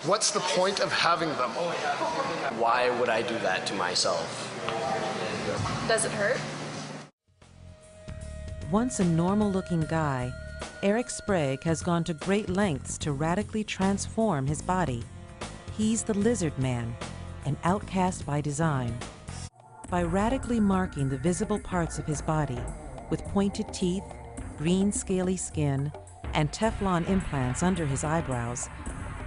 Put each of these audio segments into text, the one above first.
What's the point of having them? Why would I do that to myself? Does it hurt? Once a normal-looking guy, Eric Sprague has gone to great lengths to radically transform his body. He's the lizard man, an outcast by design. By radically marking the visible parts of his body with pointed teeth, green scaly skin, and Teflon implants under his eyebrows,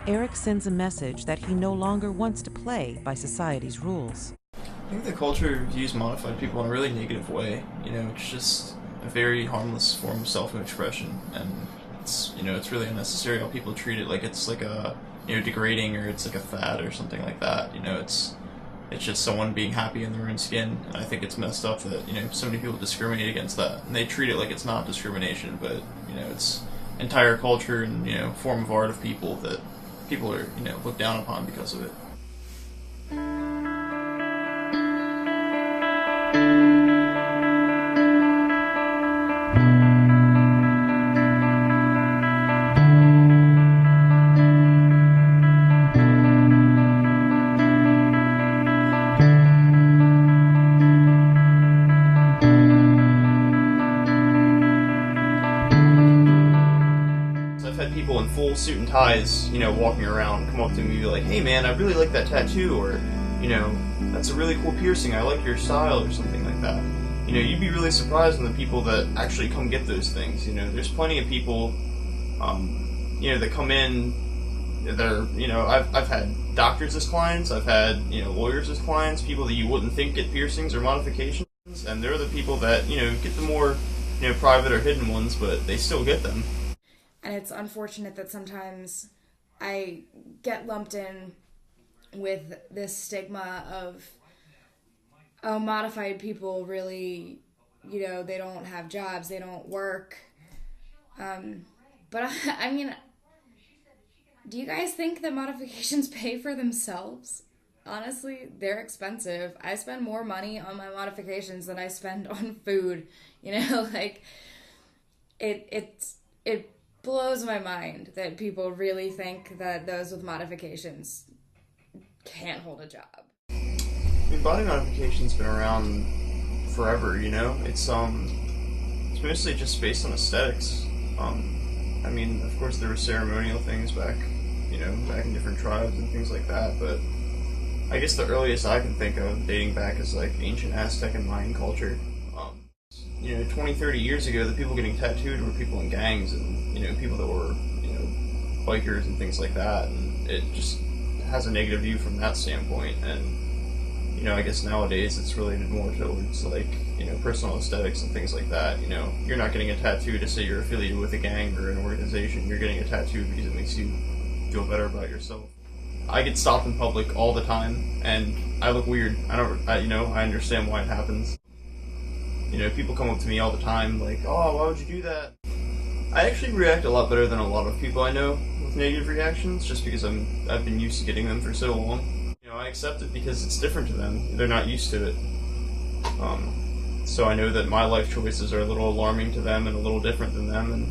Eric sends a message that he no longer wants to play by society's rules. I think the culture views modified people in a really negative way. It's just a very harmless form of self-expression, and it's really unnecessary how people treat it like it's like a degrading, or it's like a fad or something like that. It's just someone being happy in their own skin, and I think it's messed up that so many people discriminate against that, and they treat it like it's not discrimination, but it's entire culture and form of art of people that people are looked down upon because of it. People in full suit and ties, walking around, come up to me and be like, "Hey man, I really like that tattoo," or, "That's a really cool piercing, I like your style," or something like that. You'd be really surprised in the people that actually come get those things. There's plenty of people, that come in, I've had doctors as clients, I've had, lawyers as clients, people that you wouldn't think get piercings or modifications, and they're the people that, get the more, private or hidden ones, but they still get them. And it's unfortunate that sometimes I get lumped in with this stigma of, oh, modified people really, they don't have jobs, they don't work. But I mean, do you guys think that modifications pay for themselves? Honestly, they're expensive. I spend more money on my modifications than I spend on food. Like, it blows my mind that people really think that those with modifications can't hold a job. I mean, body modification's been around forever, It's mostly just based on aesthetics. I mean, of course there were ceremonial things back in different tribes and things like that, but I guess the earliest I can think of dating back is like ancient Aztec and Mayan culture. 20, 30 years ago, the people getting tattooed were people in gangs and, people that were, bikers and things like that, and it just has a negative view from that standpoint, and, I guess nowadays it's related more towards, like, personal aesthetics and things like that. You're not getting a tattoo to say you're affiliated with a gang or an organization, you're getting a tattoo because it makes you feel better about yourself. I get stopped in public all the time, and I look weird. I understand why it happens. People come up to me all the time like, "Oh, why would you do that?" I actually react a lot better than a lot of people I know with negative reactions, just because I've been used to getting them for so long. I accept it because it's different to them. They're not used to it. So I know that my life choices are a little alarming to them and a little different than them, and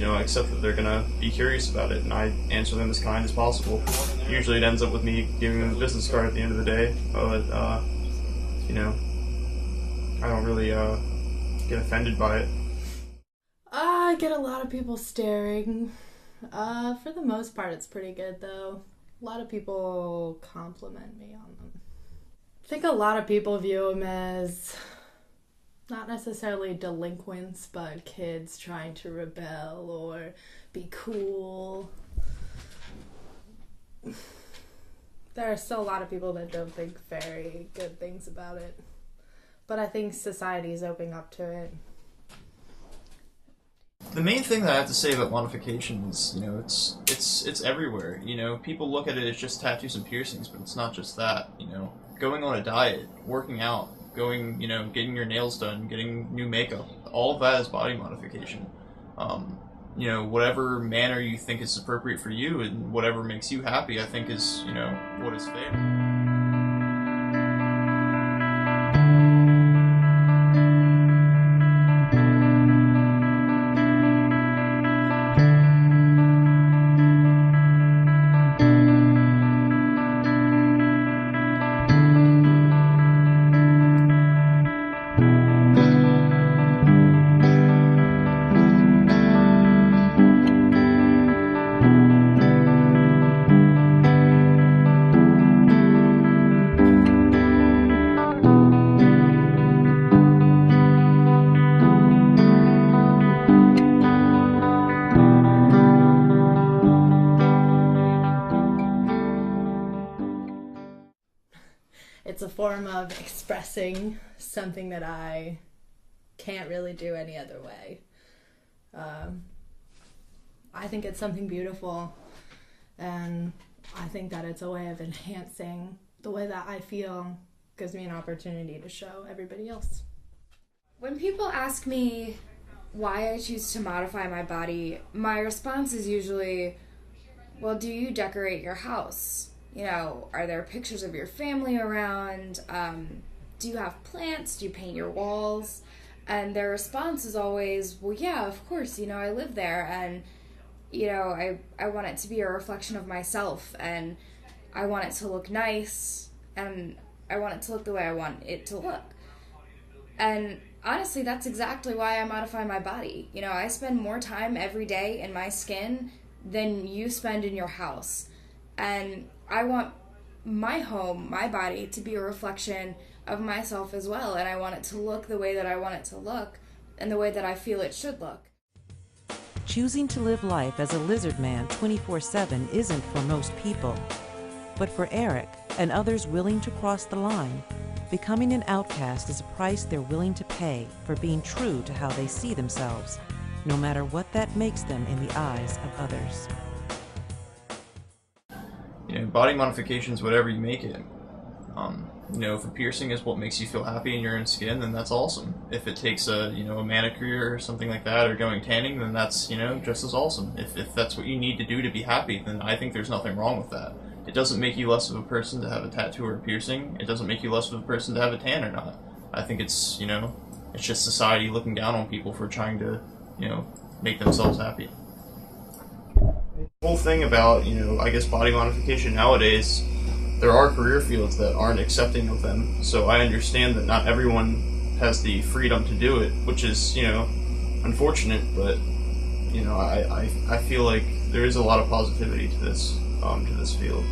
I accept that they're gonna be curious about it, and I answer them as kind as possible. Usually it ends up with me giving them a business card at the end of the day, but I don't really get offended by it. I get a lot of people staring. For the most part, it's pretty good, though. A lot of people compliment me on them. I think a lot of people view them as not necessarily delinquents, but kids trying to rebel or be cool. There are still a lot of people that don't think very good things about it. But I think society is opening up to it. The main thing that I have to say about modification is, it's everywhere. People look at it as just tattoos and piercings, but it's not just that. Going on a diet, working out, going, getting your nails done, getting new makeup, all of that is body modification. Whatever manner you think is appropriate for you and whatever makes you happy, I think is, what is fair. it's a form of expressing something that I can't really do any other way. I think it's something beautiful, and I think that it's a way of enhancing the way that I feel. Gives me an opportunity to show everybody else. When people ask me why I choose to modify my body, my response is usually, well, do you decorate your house? You know, are there pictures of your family around? Do you have plants? Do you paint your walls? And their response is always, well, yeah, of course, you know, I live there, and, you know, I want it to be a reflection of myself, and I want it to look nice, and I want it to look the way I want it to look. And honestly, that's exactly why I modify my body. You know, I spend more time every day in my skin than you spend in your house. And I want my home, my body, to be a reflection of myself as well. And I want it to look the way that I want it to look and the way that I feel it should look. Choosing to live life as a lizard man 24/7 isn't for most people. But for Eric and others willing to cross the line, becoming an outcast is a price they're willing to pay for being true to how they see themselves, no matter what that makes them in the eyes of others. You know, body modifications, whatever you make it. You know, if a piercing is what makes you feel happy in your own skin, then that's awesome. If it takes a manicure or something like that, or going tanning, then that's, just as awesome. If that's what you need to do to be happy, then I think there's nothing wrong with that. It doesn't make you less of a person to have a tattoo or a piercing. It doesn't make you less of a person to have a tan or not. I think it's, it's just society looking down on people for trying to, make themselves happy. The whole thing about, I guess body modification nowadays, there are career fields that aren't accepting of them. So I understand that not everyone has the freedom to do it, which is, unfortunate, but, I feel like there is a lot of positivity to this field.